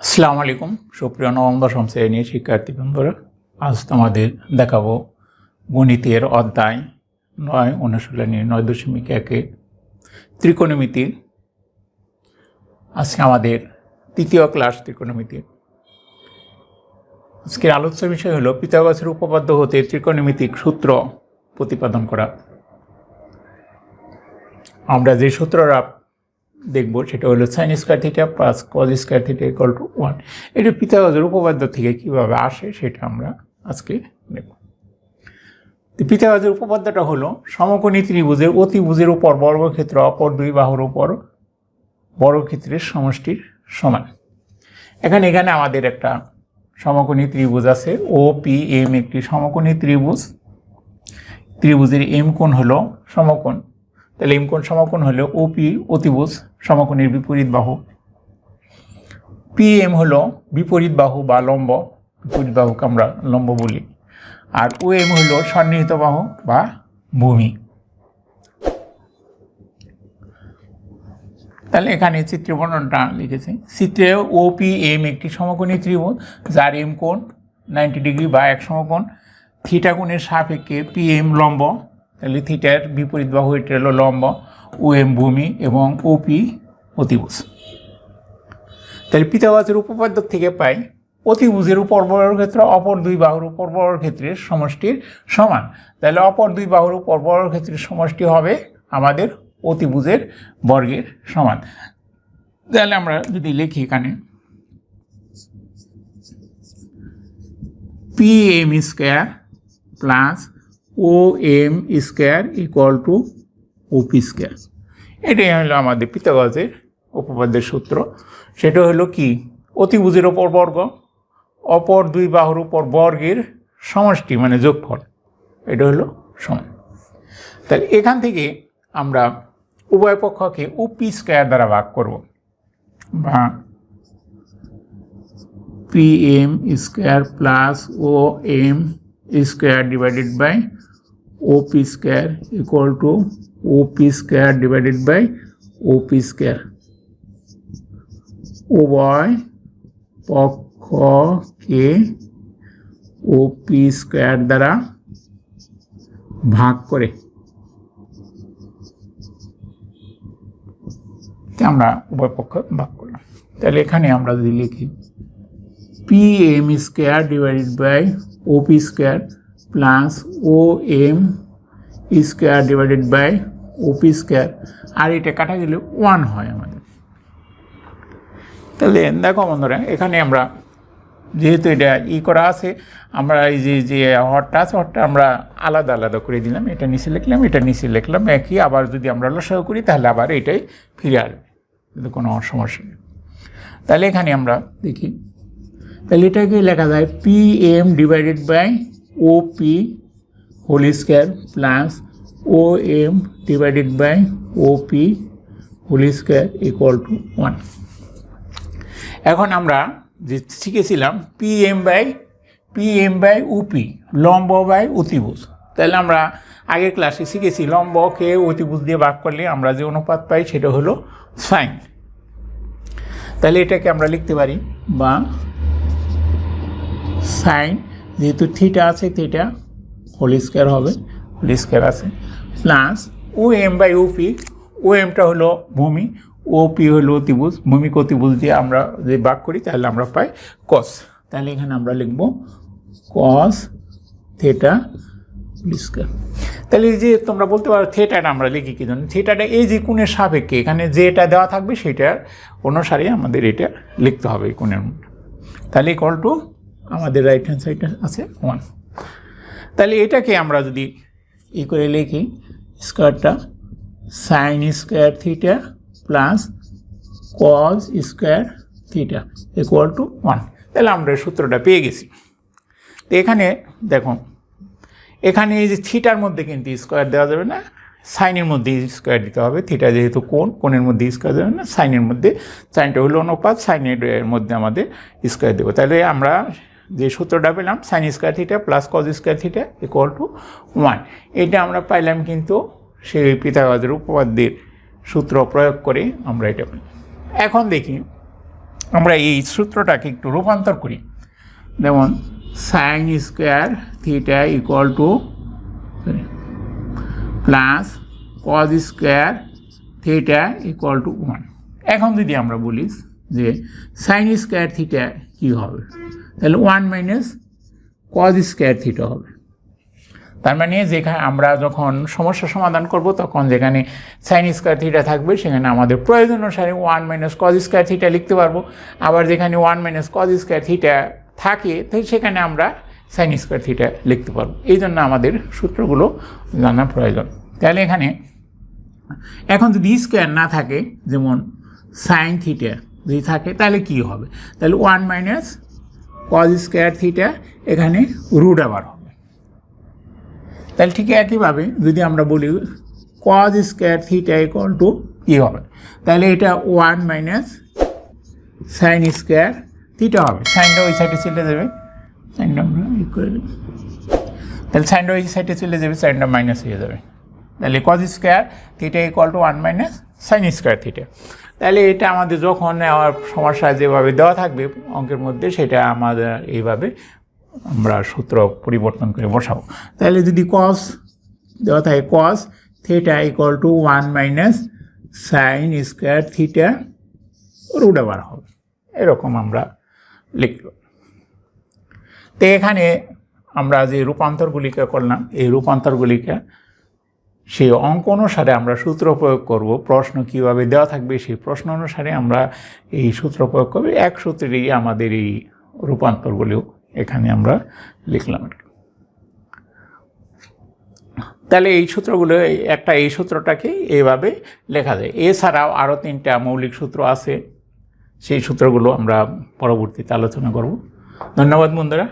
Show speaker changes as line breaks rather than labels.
আসসালামু আলাইকুম সুপ্রিয় নবম দশম শ্রেণীর শিক্ষার্থী বন্ধুরা, আজ তোমাদের দেখাবো গণিতের অধ্যায় 9 অনুশীলনী 9.1 ত্রিকোণমিতির। আজকে আমাদের তৃতীয় ক্লাস ত্রিকোণমিতির। আজকের আলোচ্য বিষয় হলো পিথাগোরাসের উপপাদ্য হতে ত্রিকোণমিতিক সূত্র প্রতিপাদন করা। আমরা যে সূত্রটা দেখব সেটা হলো sin square theta plus cos square theta equal to 1। এটা পিথাগোরাসের উপপাদ্য থেকে কীভাবে আসে সেটা আমরা আজকে নেব। পিথাগোরাসের উপপাদ্যটা হলো সমকোণী ত্রিভুজের অতিভুজের উপর বর্গক্ষেত্র অপর দুই বাহুর উপর বর্গক্ষেত্রের সমষ্টির সমান। এখানে আমাদের একটা সমকোণী ত্রিভুজ আছে, OPM একটি সমকোণী ত্রিভুজের এম কোণ হলো সমকোণ। তাহলে এম কোণ সমকোণ হলো OP অতিভুজ সমকোণের বিপরীত বাহু, PM হলো বিপরীত বাহু বা লম্ব, বিপরীত বাহুকে আমরা লম্ব বলি, আর OM হলো সন্নিহিত বাহু বা ভূমি। তাহলে এখানে চিত্র বর্ণনটা লিখেছে। চিত্রে OPM একটি সমকোণী ত্রিভুজ যার এম কোণ 90 ডিগ্রি বা এক সমকোণ, থিটা কোণের সাপেক্ষে PM লম্ব, তাহলে থিটার বিপরীত বাহু এটা হলো লম্ব, OM ভূমি এবং OP অতিভুজ। তাহলে পিথাগোরাসের উপপাদ্য থেকে পাই অতিভুজের উপর বর্গক্ষেত্র অপর দুই বাহুর উপর বর্গক্ষেত্রের সমষ্টির সমান। তাহলে অপর দুই বাহুর উপর বর্গক্ষেত্রের সমষ্টি হবে আমাদের অতিভুজের বর্গের সমান। তাহলে আমরা যদি লিখি এখানে PM square plus OM square equal to OP square. এটাই হলো আমাদের পিথাগোরাসের উপপাদ্যের সূত্র। সেটা হলো কি, অতিভুজের ওপর বর্গ অপর দুই বাহুর উপর বর্গের সমষ্টি মানে যোগফল, এটা হলো সমান। তাহলে এখান থেকে আমরা উভয় পক্ষকে OP স্কয়ার দ্বারা ভাগ করব, বা PM square plus OM square divided by OP square equal to OP square divided by OP square. উভয় পক্ষকে OP স্কয়ার দ্বারা ভাগ করে আমরা উভয় পক্ষ ভাগ করলাম। তাহলে এখানে আমরা যদি লিখি PM square divided by OP square plus OM square divided by OP square, আর এটা কাটা গেলে 1 হয় আমাদের। তাহলে দেখো বন্ধুরা, এখানে আমরা যেহেতু এটা করা আছে, আমরা এই যে হরটা আছে হরটা আমরা আলাদা আলাদা করে দিলাম। এটা নিচে লিখলাম, এটা নিচে লিখলাম একই। আবার যদি আমরা লসাগু করি তাহলে আবার এটাই ফিরে আসবে, কিন্তু কোনো সমস্যা নেই। তাহলে এখানে আমরা দেখি, তাহলে এটাকে লেখা যায় PM divided by OP whole square plus OM divided by OP whole square equal to 1। এখন আমরা যে শিখেছিলাম PM বাই OP লম্ব বাই অতিভুজ। তাহলে আমরা আগের ক্লাসে শিখেছি লম্বকে অতিভুজ দিয়ে ভাগ করলে আমরা যে অনুপাত পাই সেটা হলো সাইন। তাহলে এটাকে আমরা লিখতে পারি বা সাইন, যেহেতু থিটা আছে থিটা হোল স্কয়ার হবে, হোল স্কয়ার আছে, প্লাস OM বাই OP, OMটা হলো ভূমি, OP হলো অতিভুজ, ভূমিক অতিভুজ দিয়ে আমরা যে ভাগ করি তাহলে আমরা পাই কস। তাহলে এখানে আমরা লিখব কস থিটা হোল স্কয়ার। তাহলে এই যে তোমরা বলতে পারো থিটাটা আমরা লিখি কি জন্য, থিটাটা এই যে কোণের সাপেক্ষে এখানে যেটা দেওয়া থাকবে সেটার অনুসারে আমাদের এটা লিখতে হবে এই কোণের মধ্যে। তাহলে ইকুয়াল টু আমাদের রাইট হ্যান্ড সাইডে আছে 1। তাহলে এটাকে আমরা যদি করে লিখি স্কয়ারটা sine square theta plus cos square theta equal to 1। তাহলে আমরা সূত্রটা পেয়ে গেছি। তো এখানে দেখো, এখানে এই যে থিটার মধ্যে কিন্তু স্কয়ার দেওয়া যাবে না, সাইনের মধ্যে স্কয়ার দিতে হবে। থিটা যেহেতু কোণের মধ্যে স্কয়ার দেবে না, সাইনের মধ্যে, সাইনটা হলো অনুপাত, সাইনের মধ্যে আমাদের স্কয়ার দেবো। তাহলে আমরা যে সূত্রটা পেলাম sign square theta plus cos square theta equal to 1, এটা আমরা পাইলাম কিন্তু সেই পিথাগোরাসের উপপাদ্যের সূত্র প্রয়োগ করে আমরা এটা পেলাম। এখন দেখি আমরা এই সূত্রটাকে একটু রূপান্তর করি। যেমন sign square theta equal two plus cos square theta equal to 1। এখন যদি আমরা বলি যে সাইন স্কোয়ার থিটা কী হবে, তাহলে 1 মাইনাস কজ স্কোয়ার থিটা হবে। তার মানে যেখানে আমরা যখন সমস্যা সমাধান করব তখন যেখানে সাইন স্কোয়ার থিটা থাকবে সেখানে আমাদের প্রয়োজন অনুসারে 1 মাইনাস কজ স্কোয়ার থিটা লিখতে পারবো। আবার যেখানে 1 মাইনাস কজ স্কোয়ার থিটা থাকে তো সেখানে আমরা সাইন স্কোয়ার থিটা লিখতে পারবো। এই জন্য আমাদের সূত্রগুলো জানা প্রয়োজন। তাহলে এখানে এখন যদি স্কোয়ার না থাকে, যেমন সাইন থিটা যদি থাকে তাহলে কি হবে, তাহলে 1 মাইনাস কজ স্কোয়ার থিটা এখানে রুট আবার হবে। তাহলে ঠিক একইভাবে যদি আমরা বলি cos square theta equal to কী হবে, তাহলে এটা 1 মাইনাস সাইন স্কোয়ার থিটা হবে। সাইনটা ওই সাইডে চলে যাবে, সাইনটা আমরা ইকুয়াল, তাহলে সাইনটা ওই সাইডে চলে যাবে, সাইনটা মাইনাস হয়ে যাবে। তাহলে cause square theta equal to 1 minus sine square theta. তাহলে এটা আমাদের যখন সমস্যা যেভাবে দেওয়া থাকবে অঙ্কের মধ্যে সেটা আমাদের এইভাবে আমরা সূত্র পরিবর্তন করে বসাবো। তাহলে যদি কস দেওয়া থাকে cos theta equal to 1 minus sine square theta root আবার হবে, এরকম আমরা লিখব। তো এখানে আমরা যে রূপান্তরগুলিকে করলাম এই রূপান্তরগুলিকে সেই অঙ্ক অনুসারে আমরা সূত্র প্রয়োগ করব। প্রশ্ন কীভাবে দেওয়া থাকবে সেই প্রশ্ন অনুসারে আমরা এই সূত্র প্রয়োগ করব। এক সূত্রেই আমাদের এই রূপান্তরগুলিও এখানে আমরা লিখলাম। তাহলে এই সূত্রগুলো এই সূত্রটাকে এইভাবে লেখা যায়। এছাড়াও আরও 3টা মৌলিক সূত্র আছে, সেই সূত্রগুলো আমরা পরবর্তীতে আলোচনা করব। ধন্যবাদ বন্ধুরা।